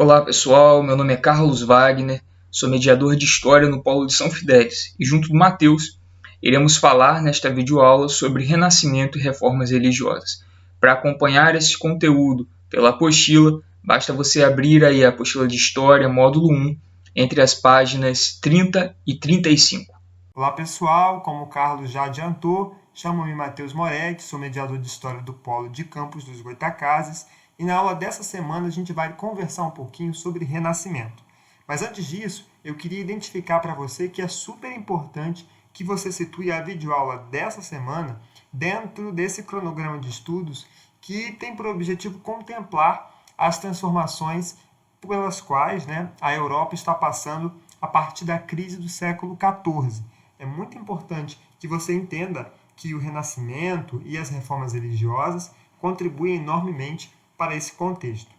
Olá pessoal, meu nome é Carlos Wagner, sou mediador de História no Polo de São Fidélis e junto do Matheus iremos falar nesta videoaula sobre Renascimento e Reformas Religiosas. Para acompanhar esse conteúdo pela apostila, basta você abrir aí a apostila de História, módulo 1, entre as páginas 30 e 35. Olá pessoal, como o Carlos já adiantou, chamo-me Matheus Moretti, sou mediador de História do Polo de Campos dos Goitacazes e na aula dessa semana a gente vai conversar um pouquinho sobre Renascimento. Mas antes disso, eu queria identificar para você que é super importante que você situe a videoaula dessa semana dentro desse cronograma de estudos que tem por objetivo contemplar as transformações pelas quais a Europa está passando a partir da crise do século XIV. É muito importante que você entenda que o Renascimento e as reformas religiosas contribuem enormemente para esse contexto,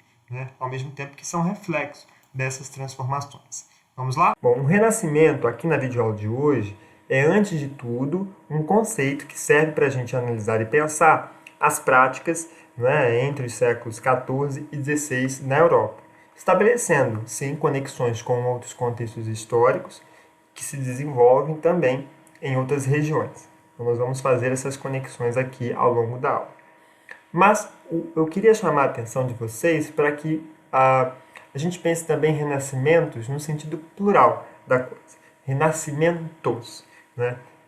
ao mesmo tempo que são reflexos dessas transformações. Vamos lá? Bom, o Renascimento, aqui na videoaula de hoje, é, antes de tudo, um conceito que serve para a gente analisar e pensar as práticas entre os séculos XIV e XVI na Europa, estabelecendo, sim, conexões com outros contextos históricos que se desenvolvem também em outras regiões. Então, nós vamos fazer essas conexões aqui ao longo da aula. Mas eu queria chamar a atenção de vocês para que a gente pense também em renascimentos no sentido plural da coisa. Renascimentos.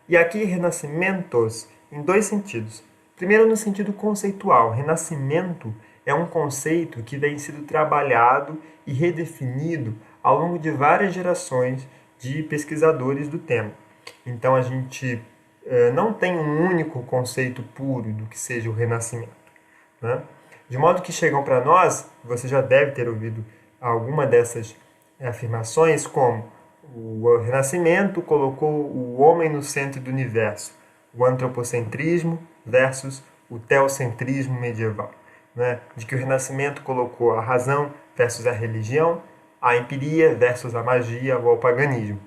E aqui, renascimentos em dois sentidos. Primeiro, no sentido conceitual. Renascimento é um conceito que vem sendo trabalhado e redefinido ao longo de várias gerações de pesquisadores do tema. Então, a gente não tem um único conceito puro do que seja o Renascimento. De modo que chegam para nós, você já deve ter ouvido alguma dessas afirmações, como o Renascimento colocou o homem no centro do universo, o antropocentrismo versus o teocentrismo medieval, de que o Renascimento colocou a razão versus a religião, a empiria versus a magia ou o paganismo.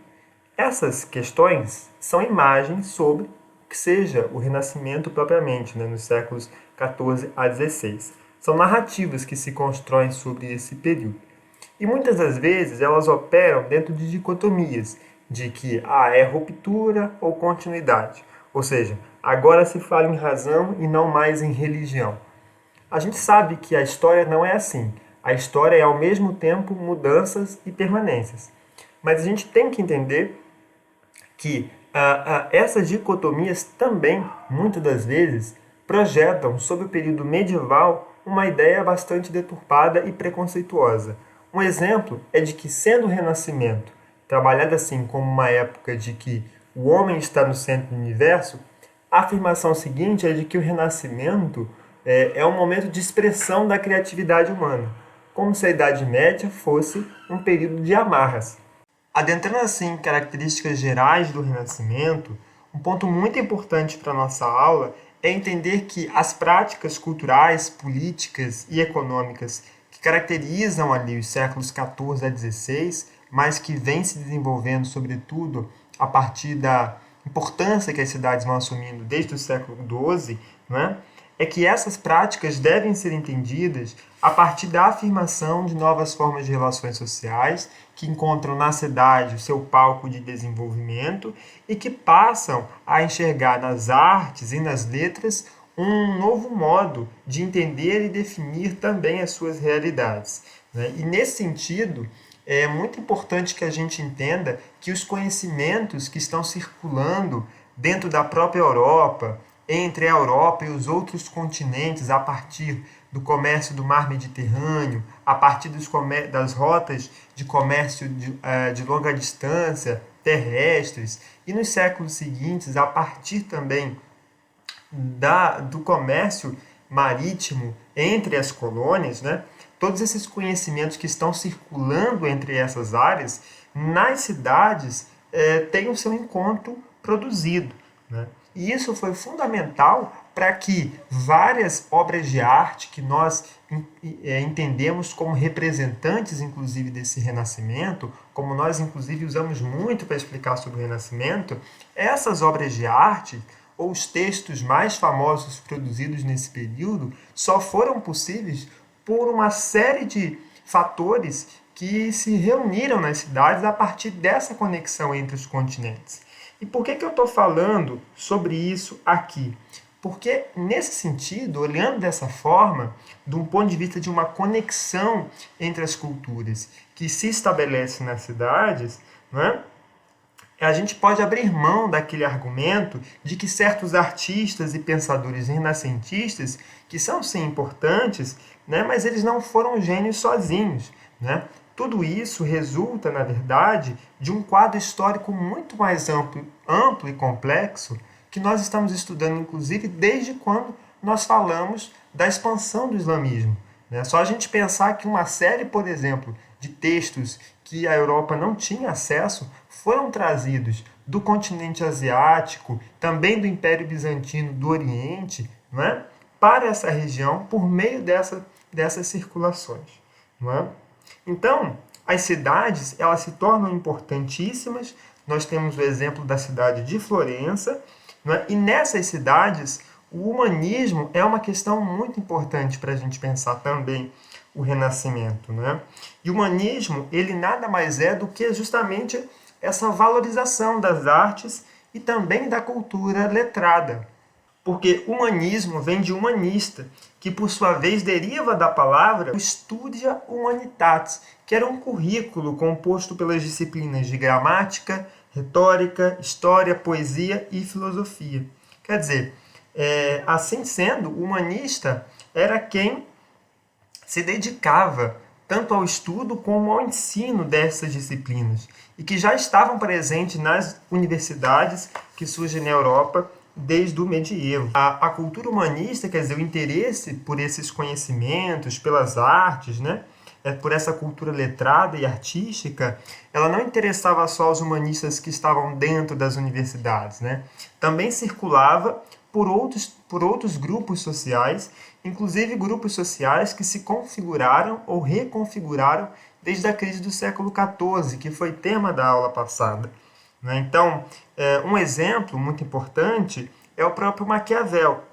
Essas questões são imagens sobre o que seja o Renascimento propriamente, nos séculos XIV a XVI. São narrativas que se constroem sobre esse período. E muitas das vezes elas operam dentro de dicotomias, de que é ruptura ou continuidade. Ou seja, agora se fala em razão e não mais em religião. A gente sabe que a história não é assim. A história é ao mesmo tempo mudanças e permanências. Mas a gente tem que entender que essas dicotomias também, muitas das vezes, projetam sobre o período medieval uma ideia bastante deturpada e preconceituosa. Um exemplo é de que, sendo o Renascimento trabalhado assim como uma época de que o homem está no centro do universo, a afirmação seguinte é de que o Renascimento é um momento de expressão da criatividade humana, como se a Idade Média fosse um período de amarras. Adentrando assim em características gerais do Renascimento, um ponto muito importante para a nossa aula é entender que as práticas culturais, políticas e econômicas que caracterizam ali os séculos XIV a XVI, mas que vêm se desenvolvendo, sobretudo, a partir da importância que as cidades vão assumindo desde o século XII, é que essas práticas devem ser entendidas a partir da afirmação de novas formas de relações sociais que encontram na cidade o seu palco de desenvolvimento e que passam a enxergar nas artes e nas letras um novo modo de entender e definir também as suas realidades. E nesse sentido, é muito importante que a gente entenda que os conhecimentos que estão circulando dentro da própria Europa, entre a Europa e os outros continentes, a partir do comércio do mar Mediterrâneo, a partir das rotas de comércio de longa distância, terrestres, e nos séculos seguintes, a partir também do comércio marítimo entre as colônias, todos esses conhecimentos que estão circulando entre essas áreas, nas cidades, têm o seu encontro produzido. E isso foi fundamental para que várias obras de arte que nós entendemos como representantes, inclusive, desse Renascimento, como nós, inclusive, usamos muito para explicar sobre o Renascimento, essas obras de arte, ou os textos mais famosos produzidos nesse período, só foram possíveis por uma série de fatores que se reuniram nas cidades a partir dessa conexão entre os continentes. E por que eu estou falando sobre isso aqui? Porque, nesse sentido, olhando dessa forma, de um ponto de vista de uma conexão entre as culturas que se estabelece nas cidades, não é? A gente pode abrir mão daquele argumento de que certos artistas e pensadores renascentistas, que são sim importantes, né, mas eles não foram gênios sozinhos. Né? Tudo isso resulta, na verdade, de um quadro histórico muito mais amplo e complexo que nós estamos estudando, inclusive, desde quando nós falamos da expansão do islamismo. Né? Só a gente pensar que uma série, por exemplo, de textos que a Europa não tinha acesso foram trazidos do continente asiático, também do Império Bizantino do Oriente, não é? Para essa região por meio dessas circulações. Não é? Então, as cidades elas se tornam importantíssimas. Nós temos o exemplo da cidade de Florença, não é? E nessas cidades o humanismo é uma questão muito importante para a gente pensar também o Renascimento. Né? E o humanismo ele nada mais é do que justamente essa valorização das artes e também da cultura letrada. Porque humanismo vem de humanista, que por sua vez deriva da palavra Studia Humanitatis, que era um currículo composto pelas disciplinas de gramática, retórica, história, poesia e filosofia. Quer dizer, assim sendo, o humanista era quem se dedicava tanto ao estudo como ao ensino dessas disciplinas e que já estavam presentes nas universidades que surgem na Europa desde o medievo. A cultura humanista, quer dizer, o interesse por esses conhecimentos, pelas artes, né, por essa cultura letrada e artística, ela não interessava só os humanistas que estavam dentro das universidades, né? Também circulava por outros grupos sociais, inclusive grupos sociais que se configuraram ou reconfiguraram desde a crise do século XIV, que foi tema da aula passada. Então, um exemplo muito importante é o próprio Maquiavel.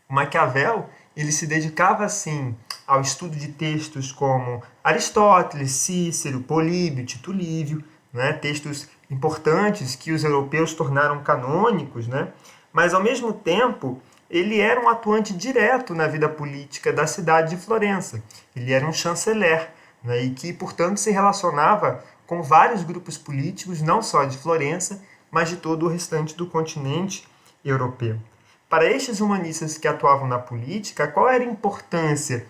O Maquiavel ele se dedicava, assim, ao estudo de textos como Aristóteles, Cícero, Políbio, Tito Livio, né? Textos importantes que os europeus tornaram canônicos, né? Mas, ao mesmo tempo, ele era um atuante direto na vida política da cidade de Florença. Ele era um chanceler, né? E que, portanto, se relacionava com vários grupos políticos, não só de Florença, mas de todo o restante do continente europeu. Para estes humanistas que atuavam na política, qual era a importância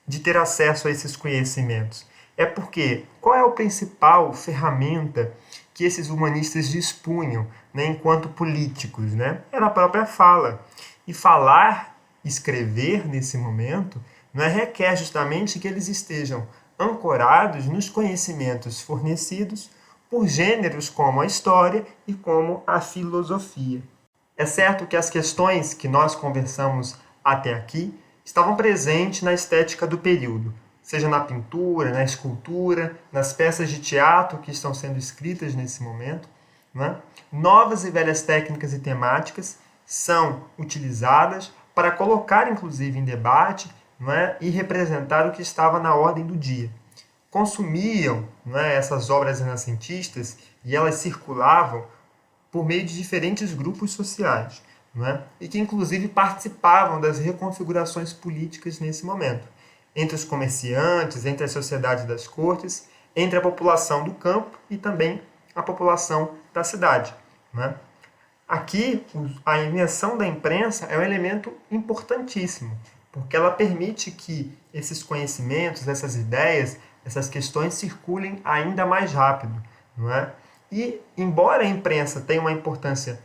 de ter acesso a esses conhecimentos? É porque qual é a principal ferramenta que esses humanistas dispunham, né, enquanto políticos? Né? Era a própria fala. E falar, escrever nesse momento, né, requer justamente que eles estejam ancorados nos conhecimentos fornecidos por gêneros como a história e como a filosofia. É certo que as questões que nós conversamos até aqui estavam presentes na estética do período, seja na pintura, na escultura, nas peças de teatro que estão sendo escritas nesse momento. Né? Novas e velhas técnicas e temáticas são utilizadas para colocar, inclusive, em debate, não é? E representar o que estava na ordem do dia. Consumiam, não é, essas obras renascentistas e elas circulavam por meio de diferentes grupos sociais, não é? E que, inclusive, participavam das reconfigurações políticas nesse momento, entre os comerciantes, entre a sociedade das cortes, entre a população do campo e também a população da cidade. Não é? Aqui, a invenção da imprensa é um elemento importantíssimo, porque ela permite que esses conhecimentos, essas ideias, essas questões circulem ainda mais rápido. Não é? E, embora a imprensa tenha uma importância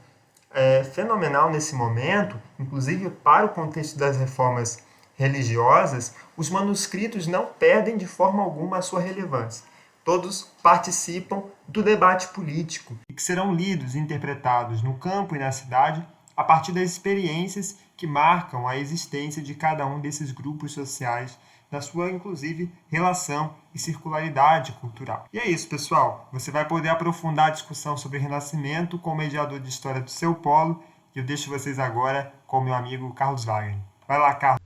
fenomenal nesse momento, inclusive para o contexto das reformas religiosas, os manuscritos não perdem de forma alguma a sua relevância. Todos participam do debate político. E que serão lidos e interpretados no campo e na cidade a partir das experiências que marcam a existência de cada um desses grupos sociais, da sua, inclusive, relação e circularidade cultural. E é isso, pessoal. Você vai poder aprofundar a discussão sobre Renascimento com o mediador de história do seu polo, e eu deixo vocês agora com o meu amigo Carlos Wagner. Vai lá, Carlos.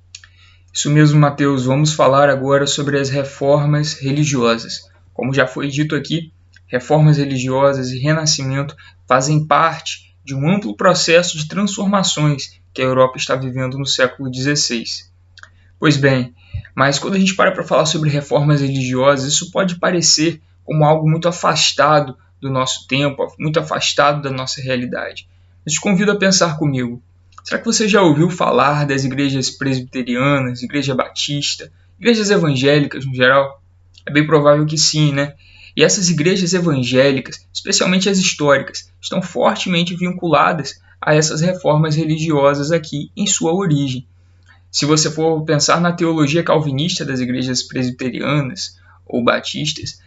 Isso mesmo, Mateus. Vamos falar agora sobre as reformas religiosas. Como já foi dito aqui, reformas religiosas e renascimento fazem parte de um amplo processo de transformações que a Europa está vivendo no século XVI. Pois bem, mas quando a gente para falar sobre reformas religiosas, isso pode parecer como algo muito afastado do nosso tempo, muito afastado da nossa realidade. Mas te convido a pensar comigo. Será que você já ouviu falar das igrejas presbiterianas, igreja batista, igrejas evangélicas no geral? É bem provável que sim, né? E essas igrejas evangélicas, especialmente as históricas, estão fortemente vinculadas a essas reformas religiosas aqui em sua origem. Se você for pensar na teologia calvinista das igrejas presbiterianas ou batistas,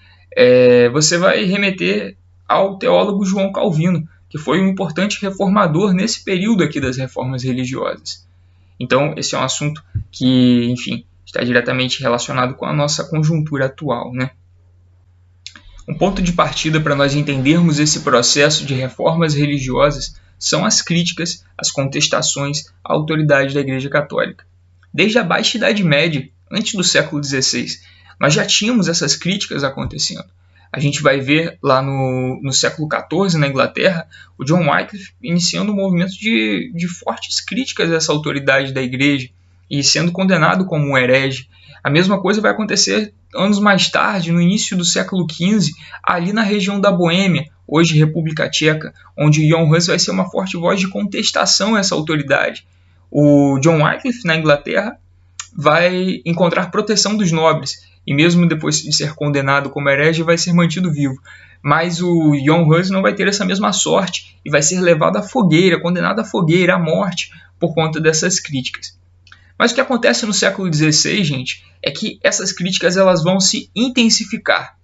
você vai remeter ao teólogo João Calvino, que foi um importante reformador nesse período aqui das reformas religiosas. Então, esse é um assunto que, enfim, está diretamente relacionado com a nossa conjuntura atual, né? Um ponto de partida para nós entendermos esse processo de reformas religiosas são as críticas, as contestações à autoridade da Igreja Católica. Desde a Baixa Idade Média, antes do século XVI, nós já tínhamos essas críticas acontecendo. A gente vai ver lá no século XIV, na Inglaterra, o John Wycliffe iniciando um movimento de fortes críticas a essa autoridade da Igreja e sendo condenado como um herege. A mesma coisa vai acontecer anos mais tarde, no início do século XV, ali na região da Boêmia, hoje República Tcheca, onde Jan Hus vai ser uma forte voz de contestação a essa autoridade. O John Wycliffe, na Inglaterra, vai encontrar proteção dos nobres, e mesmo depois de ser condenado como herege, vai ser mantido vivo. Mas o Jan Hus não vai ter essa mesma sorte e vai ser levado à fogueira, condenado à fogueira, à morte, por conta dessas críticas. Mas o que acontece no século XVI, gente, é que essas críticas elas vão se intensificar.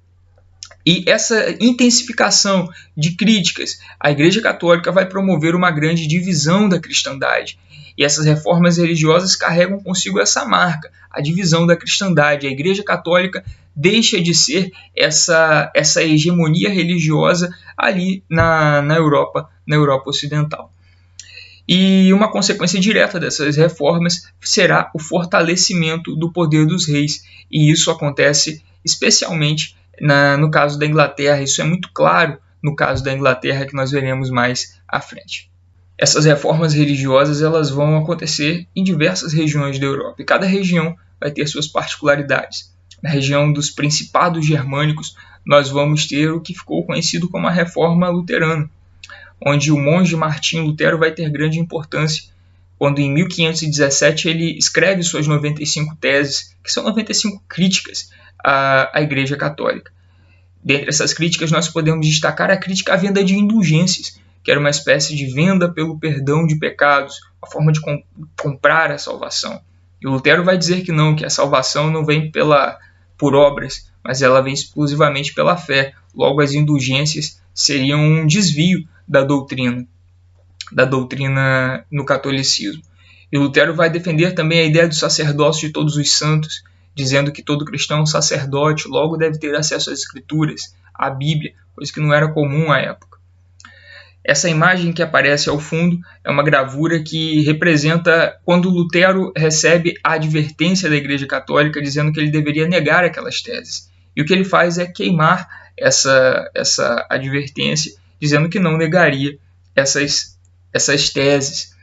E essa intensificação de críticas, a Igreja Católica vai promover uma grande divisão da cristandade. E essas reformas religiosas carregam consigo essa marca, a divisão da cristandade. A Igreja Católica deixa de ser essa hegemonia religiosa ali na Europa Ocidental. E uma consequência direta dessas reformas será o fortalecimento do poder dos reis. E isso acontece especialmente no caso da Inglaterra. Isso é muito claro no caso da Inglaterra, que nós veremos mais à frente. Essas reformas religiosas elas vão acontecer em diversas regiões da Europa, e cada região vai ter suas particularidades. Na região dos Principados Germânicos, nós vamos ter o que ficou conhecido como a Reforma Luterana, onde o monge Martinho Lutero vai ter grande importância, quando em 1517 ele escreve suas 95 teses, que são 95 críticas à Igreja Católica. Dentre essas críticas, nós podemos destacar a crítica à venda de indulgências, que era uma espécie de venda pelo perdão de pecados, uma forma de comprar a salvação. E o Lutero vai dizer que não, que a salvação não vem por obras, mas ela vem exclusivamente pela fé. Logo, as indulgências seriam um desvio da doutrina no catolicismo. E Lutero vai defender também a ideia do sacerdócio de todos os santos, dizendo que todo cristão é um sacerdote, logo deve ter acesso às escrituras, à Bíblia, coisa que não era comum à época. Essa imagem que aparece ao fundo é uma gravura que representa quando Lutero recebe a advertência da Igreja Católica dizendo que ele deveria negar aquelas teses. E o que ele faz é queimar essa advertência, dizendo que não negaria essas teses.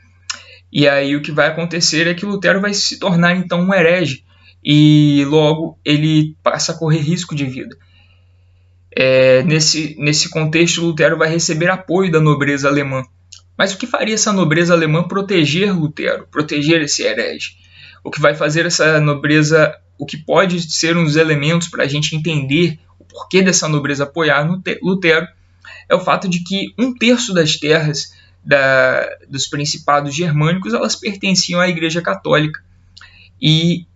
E aí o que vai acontecer é que Lutero vai se tornar então um herege, e logo ele passa a correr risco de vida. Nesse contexto, Lutero vai receber apoio da nobreza alemã. Mas o que faria essa nobreza alemã proteger Lutero, proteger esse herege? O que vai fazer essa nobreza, o que pode ser um dos elementos para a gente entender o porquê dessa nobreza apoiar Lutero, é o fato de que 1/3 das terras dos principados germânicos elas pertenciam à Igreja Católica. E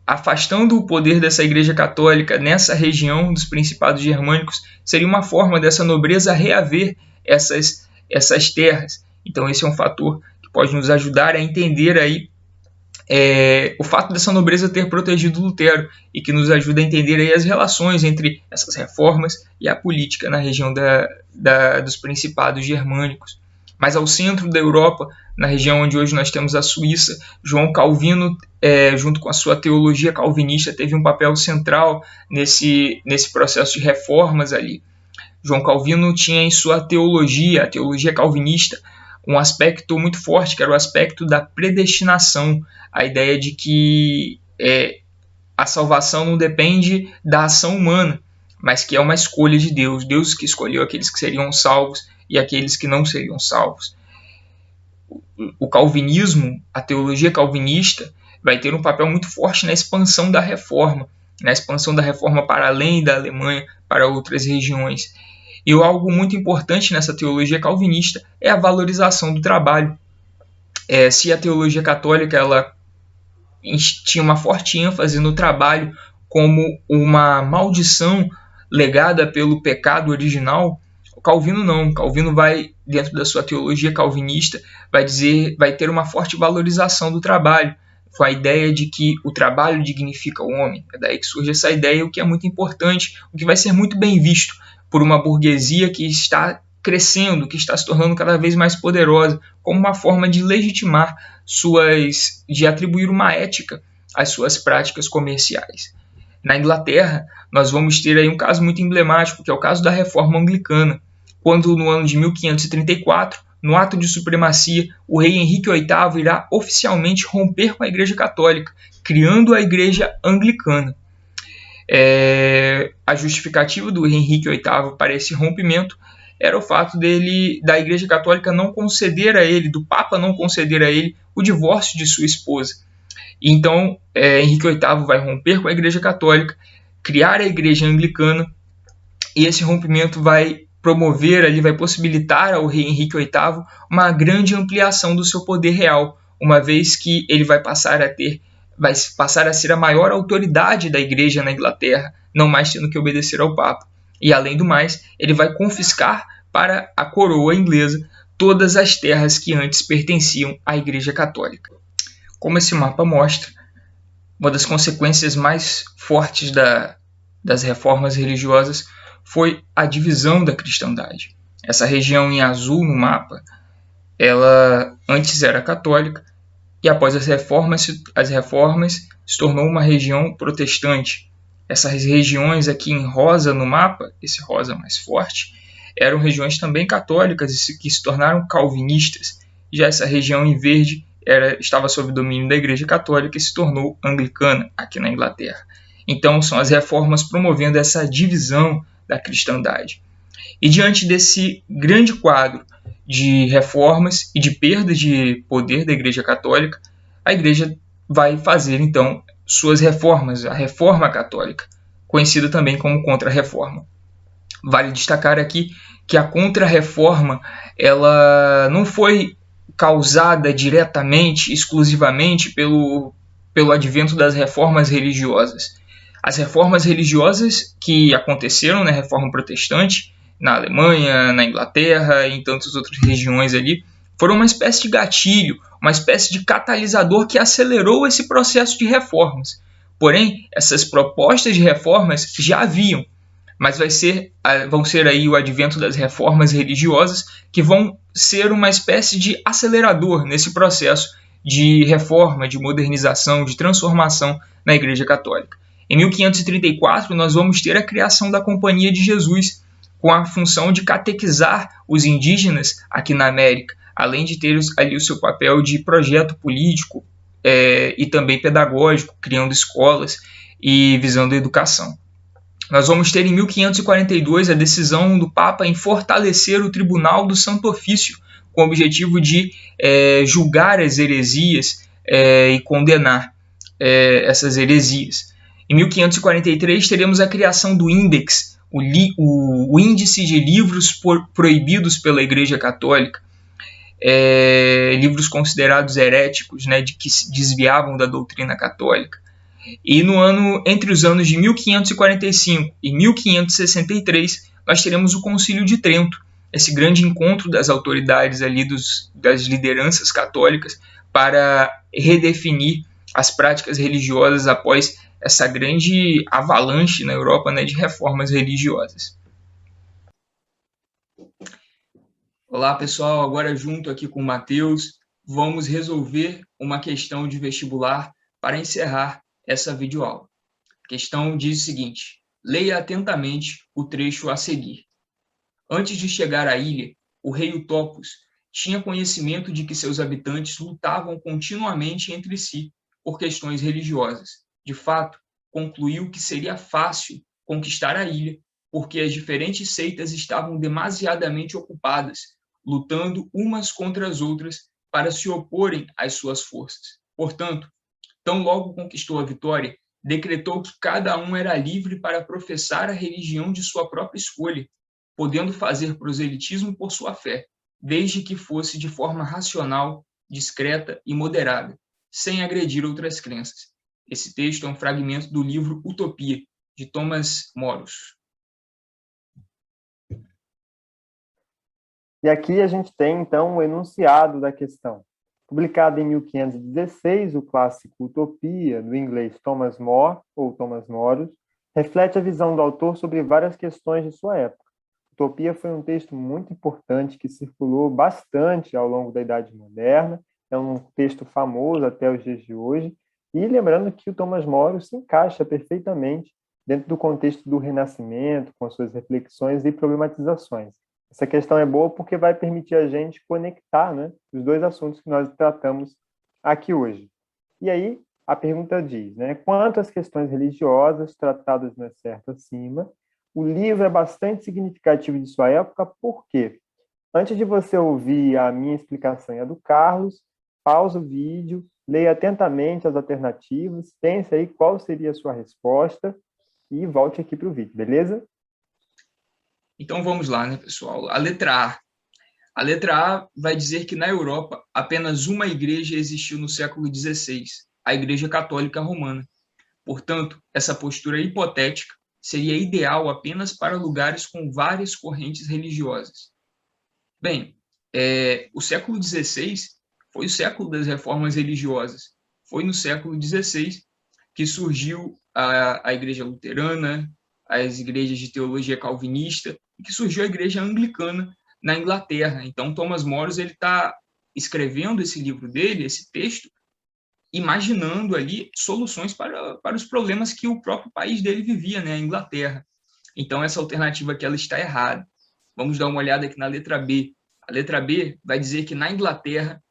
afastando o poder dessa Igreja Católica nessa região dos Principados Germânicos seria uma forma dessa nobreza reaver essas terras. Então esse é um fator que pode nos ajudar a entender aí o fato dessa nobreza ter protegido Lutero, e que nos ajuda a entender aí as relações entre essas reformas e a política na região dos Principados Germânicos. Mais ao centro da Europa, na região onde hoje nós temos a Suíça, João Calvino, junto com a sua teologia calvinista, teve um papel central nesse processo de reformas ali. João Calvino tinha em sua teologia, a teologia calvinista, um aspecto muito forte, que era o aspecto da predestinação, a ideia de que a salvação não depende da ação humana, mas que é uma escolha de Deus, Deus que escolheu aqueles que seriam salvos e aqueles que não seriam salvos. O calvinismo, a teologia calvinista, vai ter um papel muito forte na expansão da reforma para além da Alemanha, para outras regiões. E algo muito importante nessa teologia calvinista é a valorização do trabalho. Se a teologia católica ela tinha uma forte ênfase no trabalho como uma maldição legada pelo pecado original, Calvino não. Calvino vai, dentro da sua teologia calvinista, vai ter uma forte valorização do trabalho, com a ideia de que o trabalho dignifica o homem. É daí que surge essa ideia, o que é muito importante, o que vai ser muito bem visto por uma burguesia que está crescendo, que está se tornando cada vez mais poderosa, como uma forma de legitimar de atribuir uma ética às suas práticas comerciais. Na Inglaterra, nós vamos ter aí um caso muito emblemático, que é o caso da Reforma Anglicana, quando no ano de 1534, no ato de supremacia, o rei Henrique VIII irá oficialmente romper com a Igreja Católica, criando a Igreja Anglicana. A justificativa do rei Henrique VIII para esse rompimento era o fato da Igreja Católica não conceder a ele, do Papa não conceder a ele, o divórcio de sua esposa. Então, Henrique VIII vai romper com a Igreja Católica, criar a Igreja Anglicana, e esse rompimento vai vai possibilitar ao rei Henrique VIII uma grande ampliação do seu poder real, uma vez que ele vai passar a ser a maior autoridade da Igreja na Inglaterra, não mais tendo que obedecer ao Papa. E, além do mais, ele vai confiscar para a coroa inglesa todas as terras que antes pertenciam à Igreja Católica. Como esse mapa mostra, uma das consequências mais fortes das reformas religiosas foi a divisão da cristandade. Essa região em azul no mapa, ela antes era católica e após as reformas se tornou uma região protestante. Essas regiões aqui em rosa no mapa, esse rosa mais forte, eram regiões também católicas e que se tornaram calvinistas. Já essa região em verde estava sob domínio da Igreja Católica e se tornou anglicana aqui na Inglaterra. Então são as reformas promovendo essa divisão da cristandade. E diante desse grande quadro de reformas e de perda de poder da Igreja Católica, a Igreja vai fazer então suas reformas, a Reforma Católica, conhecida também como Contra-Reforma. Vale destacar aqui que a Contra-Reforma ela não foi causada diretamente, exclusivamente pelo advento das reformas religiosas. As reformas religiosas que aconteceram na Reforma Protestante, na Alemanha, na Inglaterra e em tantas outras regiões ali, foram uma espécie de gatilho, uma espécie de catalisador que acelerou esse processo de reformas. Porém, essas propostas de reformas já haviam, mas vão ser aí o advento das reformas religiosas que vão ser uma espécie de acelerador nesse processo de reforma, de modernização, de transformação na Igreja Católica. Em 1534, nós vamos ter a criação da Companhia de Jesus, com a função de catequizar os indígenas aqui na América, além de ter ali o seu papel de projeto político e também pedagógico, criando escolas e visando a educação. Nós vamos ter em 1542 a decisão do Papa em fortalecer o Tribunal do Santo Ofício, com o objetivo de julgar as heresias e condenar essas heresias. Em 1543 teremos a criação do Index, o índice de livros proibidos pela Igreja Católica, livros considerados heréticos, de que se desviavam da doutrina católica. E entre os anos de 1545 e 1563, nós teremos o Concílio de Trento, esse grande encontro das autoridades ali das lideranças católicas para redefinir as práticas religiosas após essa grande avalanche na Europa de reformas religiosas. Olá, pessoal. Agora, junto aqui com o Matheus, vamos resolver uma questão de vestibular para encerrar essa videoaula. A questão diz o seguinte: leia atentamente o trecho a seguir. Antes de chegar à ilha, o rei Utopos tinha conhecimento de que seus habitantes lutavam continuamente entre si por questões religiosas. De fato, concluiu que seria fácil conquistar a ilha, porque as diferentes seitas estavam demasiadamente ocupadas, lutando umas contra as outras para se oporem às suas forças. Portanto, tão logo conquistou a vitória, decretou que cada um era livre para professar a religião de sua própria escolha, podendo fazer proselitismo por sua fé, desde que fosse de forma racional, discreta e moderada, sem agredir outras crenças. Esse texto é um fragmento do livro Utopia, de Thomas Moros. E aqui a gente tem, então, o enunciado da questão. Publicado em 1516, o clássico Utopia, do inglês Thomas More, ou Thomas Moros, reflete a visão do autor sobre várias questões de sua época. Utopia foi um texto muito importante que circulou bastante ao longo da Idade Moderna, é um texto famoso até os dias de hoje, e lembrando que o Thomas More se encaixa perfeitamente dentro do contexto do Renascimento, com suas reflexões e problematizações. Essa questão é boa porque vai permitir a gente conectar, né, os dois assuntos que nós tratamos aqui hoje. E aí, a pergunta diz, né, quanto às questões religiosas tratadas no excerto acima, o livro é bastante significativo de sua época, por quê? Antes de você ouvir a minha explicação e a do Carlos, pausa o vídeo, leia atentamente as alternativas, pense aí qual seria a sua resposta e volte aqui para o vídeo, beleza? Então vamos lá, né, pessoal? A letra A. A letra A vai dizer que na Europa apenas uma igreja existiu no século XVI, a Igreja Católica Romana. Portanto, essa postura hipotética seria ideal apenas para lugares com várias correntes religiosas. Bem, o século XVI foi o século das reformas religiosas. Foi no século XVI que surgiu a Igreja Luterana, as igrejas de teologia calvinista, e que surgiu a Igreja Anglicana na Inglaterra. Então, Thomas Moros está escrevendo esse livro dele, esse texto, imaginando ali soluções para os problemas que o próprio país dele vivia, né, a Inglaterra. Então, essa alternativa aqui ela está errada. Vamos dar uma olhada aqui na letra B. A letra B vai dizer que na Inglaterra,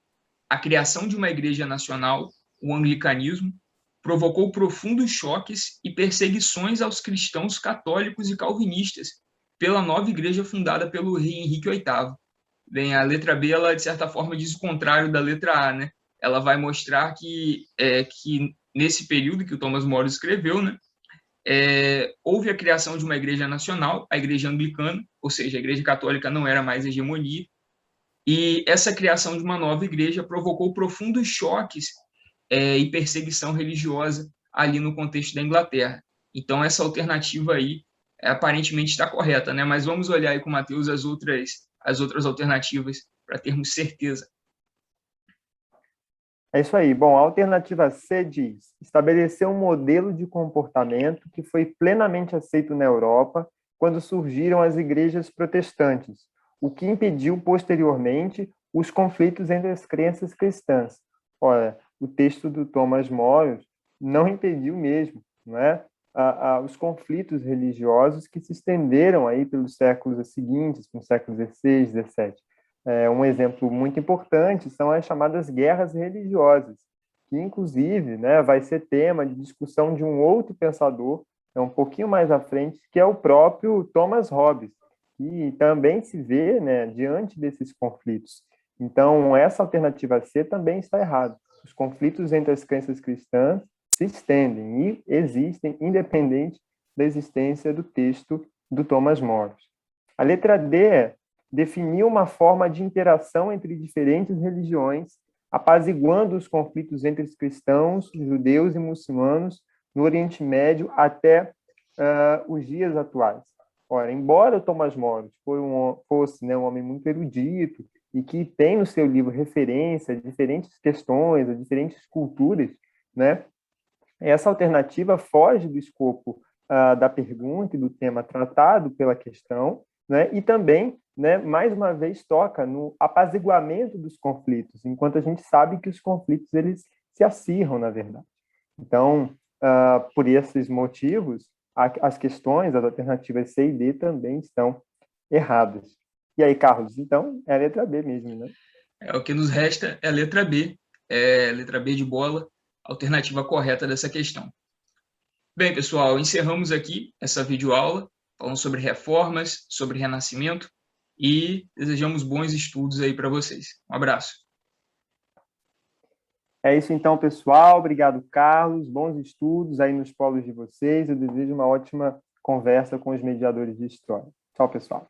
a criação de uma igreja nacional, o anglicanismo, provocou profundos choques e perseguições aos cristãos católicos e calvinistas pela nova igreja fundada pelo rei Henrique VIII. Bem, a letra B, ela, de certa forma, diz o contrário da letra A, né? Ela vai mostrar que nesse período que o Thomas More escreveu, né, houve a criação de uma igreja nacional, a igreja anglicana, ou seja, a igreja católica não era mais hegemonia, e essa criação de uma nova igreja provocou profundos choques e perseguição religiosa ali no contexto da Inglaterra. Então, essa alternativa aí aparentemente está correta, né? Mas vamos olhar aí com o Matheus as outras alternativas para termos certeza. É isso aí. Bom, a alternativa C diz: estabelecer um modelo de comportamento que foi plenamente aceito na Europa quando surgiram as igrejas protestantes, o que impediu posteriormente os conflitos entre as crenças cristãs. Olha, o texto do Thomas More não impediu mesmo, não é? Os conflitos religiosos que se estenderam aí pelos séculos seguintes, no século XVI, XVII. Um exemplo muito importante são as chamadas guerras religiosas, que inclusive, né, vai ser tema de discussão de um outro pensador, um pouquinho mais à frente, que é o próprio Thomas Hobbes, que também se vê, né, diante desses conflitos. Então, essa alternativa C também está errada. Os conflitos entre as crenças cristãs se estendem e existem, independente da existência do texto do Thomas More. A letra D é definiu uma forma de interação entre diferentes religiões, apaziguando os conflitos entre os cristãos, judeus e muçulmanos no Oriente Médio até os dias atuais. Ora, embora o Thomas More fosse um homem muito erudito e que tem no seu livro referência a diferentes questões, a diferentes culturas, né, essa alternativa foge do escopo da pergunta e do tema tratado pela questão, né? E também, né, mais uma vez, toca no apaziguamento dos conflitos, enquanto a gente sabe que os conflitos eles se acirram, na verdade. Então, por esses motivos, as questões, as alternativas C e D também estão erradas. E aí, Carlos, então é a letra B mesmo, né? O que nos resta é a letra B, letra B de bola, alternativa correta dessa questão. Bem, pessoal, encerramos aqui essa videoaula, falando sobre reformas, sobre renascimento, e desejamos bons estudos aí para vocês. Um abraço. É isso então, pessoal. Obrigado, Carlos. Bons estudos aí nos polos de vocês. Eu desejo uma ótima conversa com os mediadores de história. Tchau, pessoal.